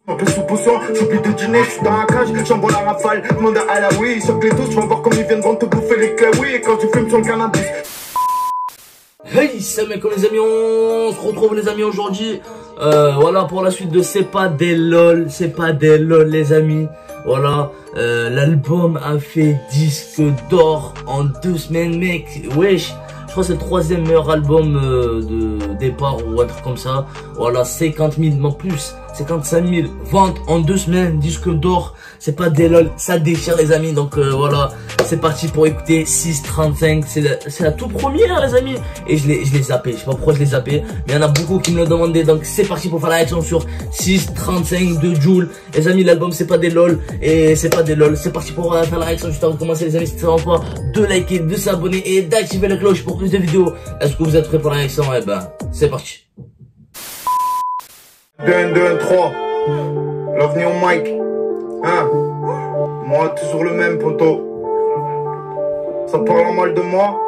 Un peu sous potion, j'oublie de dîner, je suis dans la cage, j'envoie la rafale, demande à Alaoui, sur les tous, tu vas voir comme ils viendront te bouffer les clés, oui, quand tu fumes sur le cannabis. Hey, salut mec, les amis, on se retrouve les amis aujourd'hui, voilà pour la suite de C'est pas des lol, les amis. Voilà, l'album a fait disque d'or en 2 semaines mec, wesh. Je crois que c'est le 3e meilleur album de départ ou un truc comme ça. Voilà, 50 000, non plus, 55 000 ventes en 2 semaines, disque d'or. C'est pas des lol, ça déchire les amis. Donc voilà, c'est parti pour écouter 635. C'est la toute première les amis. Et je l'ai zappé, je sais pas pourquoi je l'ai zappé, mais il y en a beaucoup qui me le demandaient. Donc c'est parti pour faire la réaction sur 635 de Jul. Les amis, l'album c'est pas des lol. Et c'est pas des lol, c'est parti pour faire la réaction juste avant de commencer les amis. Si c'est vraiment pas de liker, de s'abonner et d'activer la cloche pour plus de vidéos. Est-ce que vous êtes prêts pour la réaction? Eh ben, c'est parti. 2, 1, 2, 1, 3. L'OVNI au mic. Hein? Moi, toujours le même, poto. Ça parle mal de moi?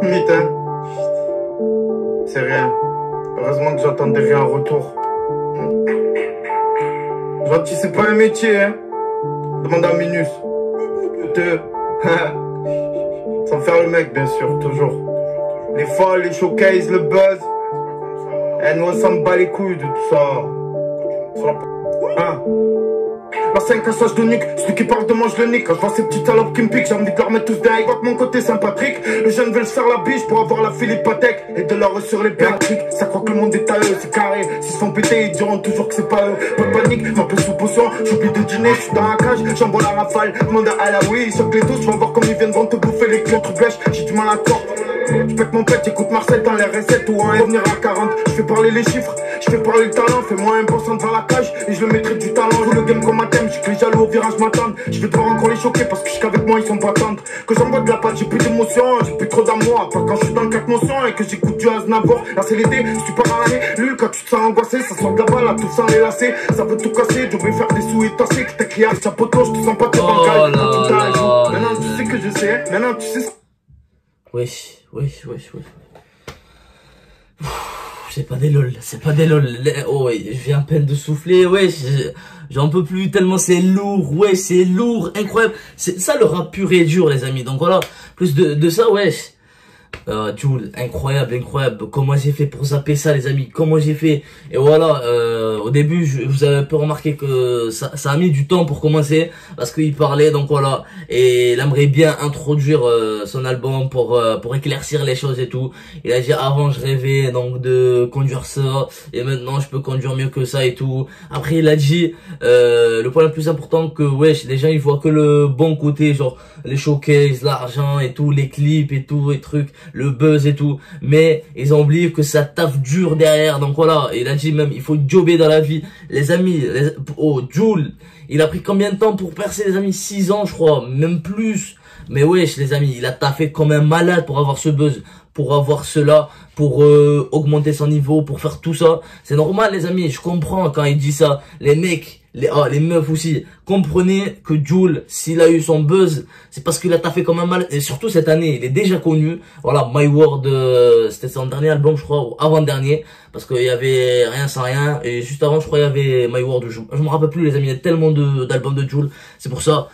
Mythe, hein? C'est rien. Heureusement que j'attendais rien en retour. Gentil, c'est pas un métier, hein? Demande à Minus. Sans faire le mec, bien sûr, toujours. Les folles, les showcases, le buzz. Eh, nous on s'en bat les couilles de tout ça. Hein? La 5 à sage de nuque, celui qui parle de moi je le nique. Quand je vois ces petites salopes qui me piquent, j'ai envie de leur mettre tous des high. Mon côté Saint-Patrick, le jeune veut se faire la biche pour avoir la Philippatech et de l'or sur les béatriques. Ça croit que le monde est à eux, c'est carré. S'ils se font péter, ils diront toujours que c'est pas eux. Pas de panique, un peu sous potion, j'oublie de dîner, je suis dans la cage, j'envoie la rafale. Demande à Alaoui, sur les tous, tu vas voir comme ils viendront te bouffer les clés, truc gâche, j'ai du mal à corps. Je pète mon pète, j'écoute Marcel dans les recettes ou un revenir à 40. Je fais parler les chiffres, je fais parler le talent. Fais-moi 1% devant la cage et je le mettrai du talent. Joue le game comme un thème, je suis jaloux au virage m'attendre. Je vais devoir encore les choquer parce que jusqu'avec moi ils sont pas tendres. Que j'envoie de la pâte, j'ai plus d'émotion, j'ai plus trop d'amour. Pas quand je suis dans le 4 motions et que j'écoute du Aznavour. Là c'est l'été, si tu pars à l'année, l'huile quand tu te sens angoissé, ça sort de la balle, là tout sans les lacets. Ça veut tout casser, je vais faire des sous et tasser. Que t'es crié avec sa poteau, je te sens pas trop bancal. Maintenant tu sais que je sais, maintenant tu sais. Wesh. C'est pas des lol, Oh, ouais, je viens à peine de souffler, ouais, j'en peux plus tellement c'est lourd, ouais, c'est lourd, incroyable. C'est ça le rap pur et dur, les amis. Donc voilà, plus de ça, ouais. Jul, incroyable. Comment j'ai fait pour zapper ça, les amis? Comment j'ai fait? Et voilà, au début, vous avez un peu remarqué que ça a mis du temps pour commencer parce qu'il parlait, donc voilà. Et il aimerait bien introduire son album pour éclaircir les choses et tout. Il a dit avant je rêvais donc de conduire ça et maintenant je peux conduire mieux que ça et tout. Après il a dit le point le plus important que wesh, les gens ils voient que le bon côté, genre les showcases, l'argent et tout, les clips et tout, les trucs, le buzz et tout, mais ils ont oublié que ça taffe dur derrière. Donc voilà, il a dit même il faut jobber dans la vie, les amis. Oh, Jul, il a pris combien de temps pour percer, les amis? 6 ans je crois, même plus. Mais wesh les amis, il a taffé comme un malade pour avoir ce buzz, pour avoir cela, pour augmenter son niveau, pour faire tout ça. C'est normal les amis, je comprends quand il dit ça. Les mecs, les meufs aussi, comprenez que Jul, s'il a eu son buzz, c'est parce qu'il a taffé comme un malade. Et surtout cette année, il est déjà connu. Voilà, My World, c'était son dernier album je crois, ou avant-dernier, parce qu'il y avait Rien sans rien. Et juste avant je crois il y avait My World, je me rappelle plus les amis, il y a tellement d'albums de Jul. C'est pour ça,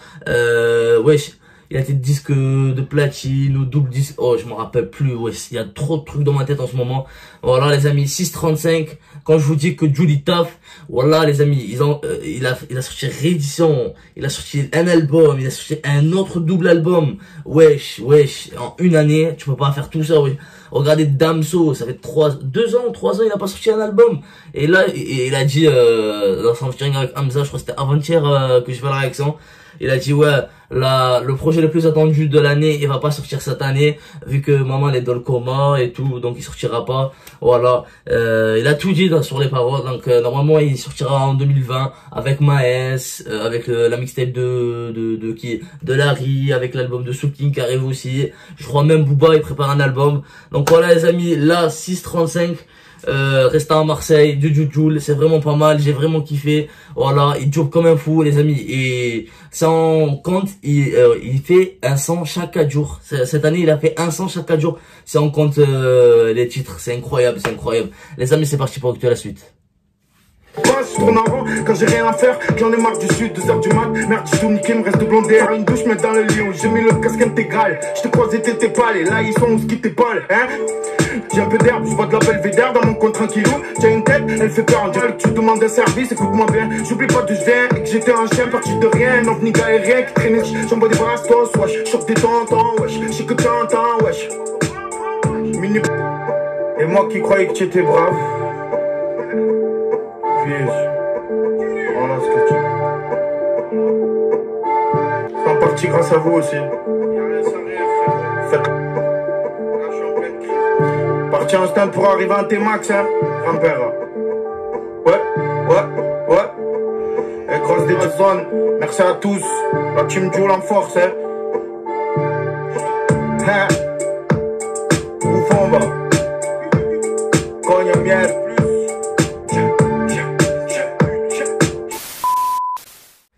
wesh. Il a été disque de platine ou double disque. Oh, je me rappelle plus. Ouais, il y a trop de trucs dans ma tête en ce moment. Voilà, les amis, 635. Quand je vous dis que Jul taf, voilà, les amis, il a sorti réédition. Il a sorti un album. Il a sorti un autre double album. Wesh. En une année, tu peux pas faire tout ça, oui. Regardez Damso, ça fait 3 ans, il a pas sorti un album. Et là, il a dit, dans son featuring avec Hamza, je crois que c'était avant-hier, que je fais la réaction. Il a dit ouais, le projet le plus attendu de l'année, il va pas sortir cette année vu que maman elle est dans le coma et tout, donc il sortira pas. Voilà, il a tout dit sur les paroles. Donc normalement il sortira en 2020 avec Maes, avec la mixtape de Larry, avec l'album de Soulking qui arrive aussi. Je crois même Booba il prépare un album. Donc voilà les amis, là 635. Restant à Marseille, du Jul, c'est vraiment pas mal, j'ai vraiment kiffé. Voilà, il joue comme un fou les amis, et sans compte, il fait un son chaque 4 jours. Cette année il a fait un son chaque 4 jours, si on compte les titres. C'est incroyable. Les amis, c'est parti pour écouter la suite. Je tourne en rond quand j'ai rien à faire, j'en ai marre du sud, 2h du mat. Merde, j'ai tout niqué, me reste de blonder. Une douche, mettre dans le lit où j'ai mis le casque intégral. Je te croisais, t'étais pâle, et là ils sont où ce qui t'épale, hein. J'ai un peu d'herbe, je vois de la belvédère dans mon coin tranquillou. J'ai une tête, elle fait peur, on dirait que tu demandes un service, écoute-moi bien. J'oublie pas d'où je viens et que j'étais un chien parti de rien. Un ovni aérien qui traînait, j'envoie des bastos, wesh. Choc des tontons, wesh, je sais que t'entends, wesh. Mini. Et moi qui croyais que tu étais brave. Voilà ce que tu es. C'est en partie grâce à vous aussi. Faites. Parti un stand pour arriver à tes max, hein, grand-père. Ouais. Et grosse dédicace, merci à tous. La team Joule en force, hein. Bouffon, bah. Cogne miel.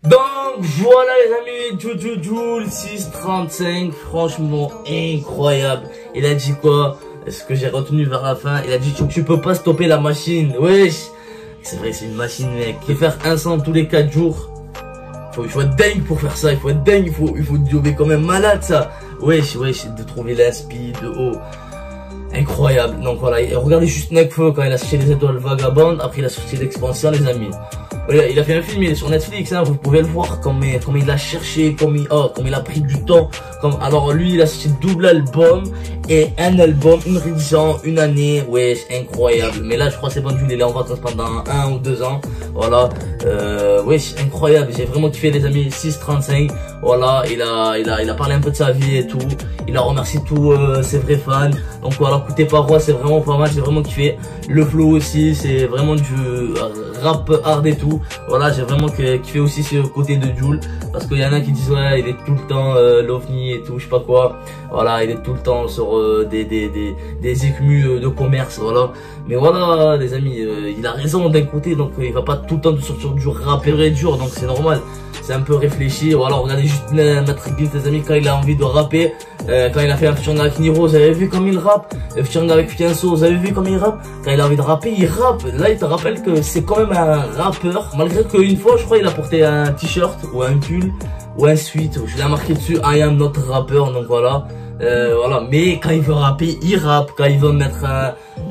Donc voilà les amis, Joule 635, franchement incroyable. Il a dit quoi? Ce que j'ai retenu vers la fin, il a dit tu peux pas stopper la machine. Wesh, c'est vrai, c'est une machine mec. Il faut faire 100 tous les 4 jours. Il faut être dingue pour faire ça, il faut être dingue, il faut jobber quand même malade ça. Wesh, de trouver l'inspi de haut. Incroyable. Donc voilà, regardez juste Nekfeu quand il a sorti les étoiles vagabondes, après il a sorti l'expansion les amis. Il a fait un film, il est sur Netflix, hein, vous pouvez le voir, comme il a cherché, comme il a pris du temps. Alors lui, il a sorti double album et un album, une réédition, une année, wesh, incroyable. Mais là, je crois que c'est bon, il est en vacances pendant 1 ou 2 ans, voilà. Wesh, incroyable, j'ai vraiment kiffé les amis, 635, voilà, il a parlé un peu de sa vie et tout, il a remercié tous ses vrais fans. Donc voilà, écoutez Parois, c'est vraiment pas mal, j'ai vraiment kiffé. Le flow aussi, c'est vraiment du rap hard et tout. Voilà, j'ai vraiment kiffé aussi ce côté de Joule, parce qu'il y en a qui disent ouais, il est tout le temps l'OVNI et tout, je sais pas quoi. Voilà, il est tout le temps sur des écus de commerce, voilà. Mais voilà les amis, il a raison d'un côté, donc il va pas tout le temps sortir du rap pur et dur, donc c'est normal. C'est un peu réfléchi, voilà, regardez juste Maître Gims les amis, quand il a envie de rapper, quand il a fait un featuring avec Niro, vous avez vu comme il rappe, le featuring avec Fianso, vous avez vu comme il rappe, quand il a envie de rapper, il rappe. Là il te rappelle que c'est quand même un rappeur, malgré qu'une fois je crois il a porté un t-shirt ou un pull ou un sweat, je l'ai marqué dessus I am not rapper, donc voilà. Voilà, mais quand il veut rapper, il rappe. Quand il veut mettre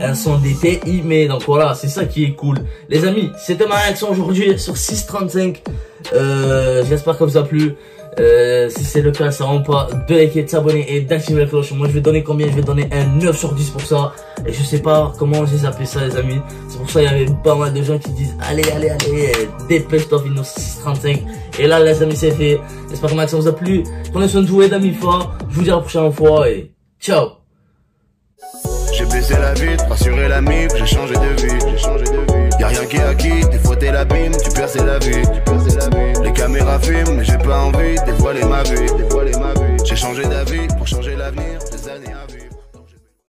un son d'été, il met. Donc voilà, c'est ça qui est cool. Les amis, c'était ma réaction aujourd'hui sur 635. J'espère que ça vous a plu. Si c'est le cas, ça rend pas de liker, de s'abonner et d'activer la cloche. Moi je vais donner combien? Je vais donner un 9 sur 10 pour ça. Et je sais pas comment j'ai zappé ça les amis. C'est pour ça il y avait pas mal de gens qui disent allez, dépêche-toi Vino 635. Et là les amis c'est fait. J'espère que ma réaction vous a plu. Prenez soin de vous et d'amis forts. Je vous dis à la prochaine fois et ciao. J'ai baissé la vitre, rassuré la MIP, j'ai changé de vie. Y'a rien qui est acquis, des fois t'es l'abîme, tu perds la vie. Les caméras filment, mais j'ai pas envie, dévoiler ma vie. J'ai changé d'avis pour changer l'avenir, des années à vivre.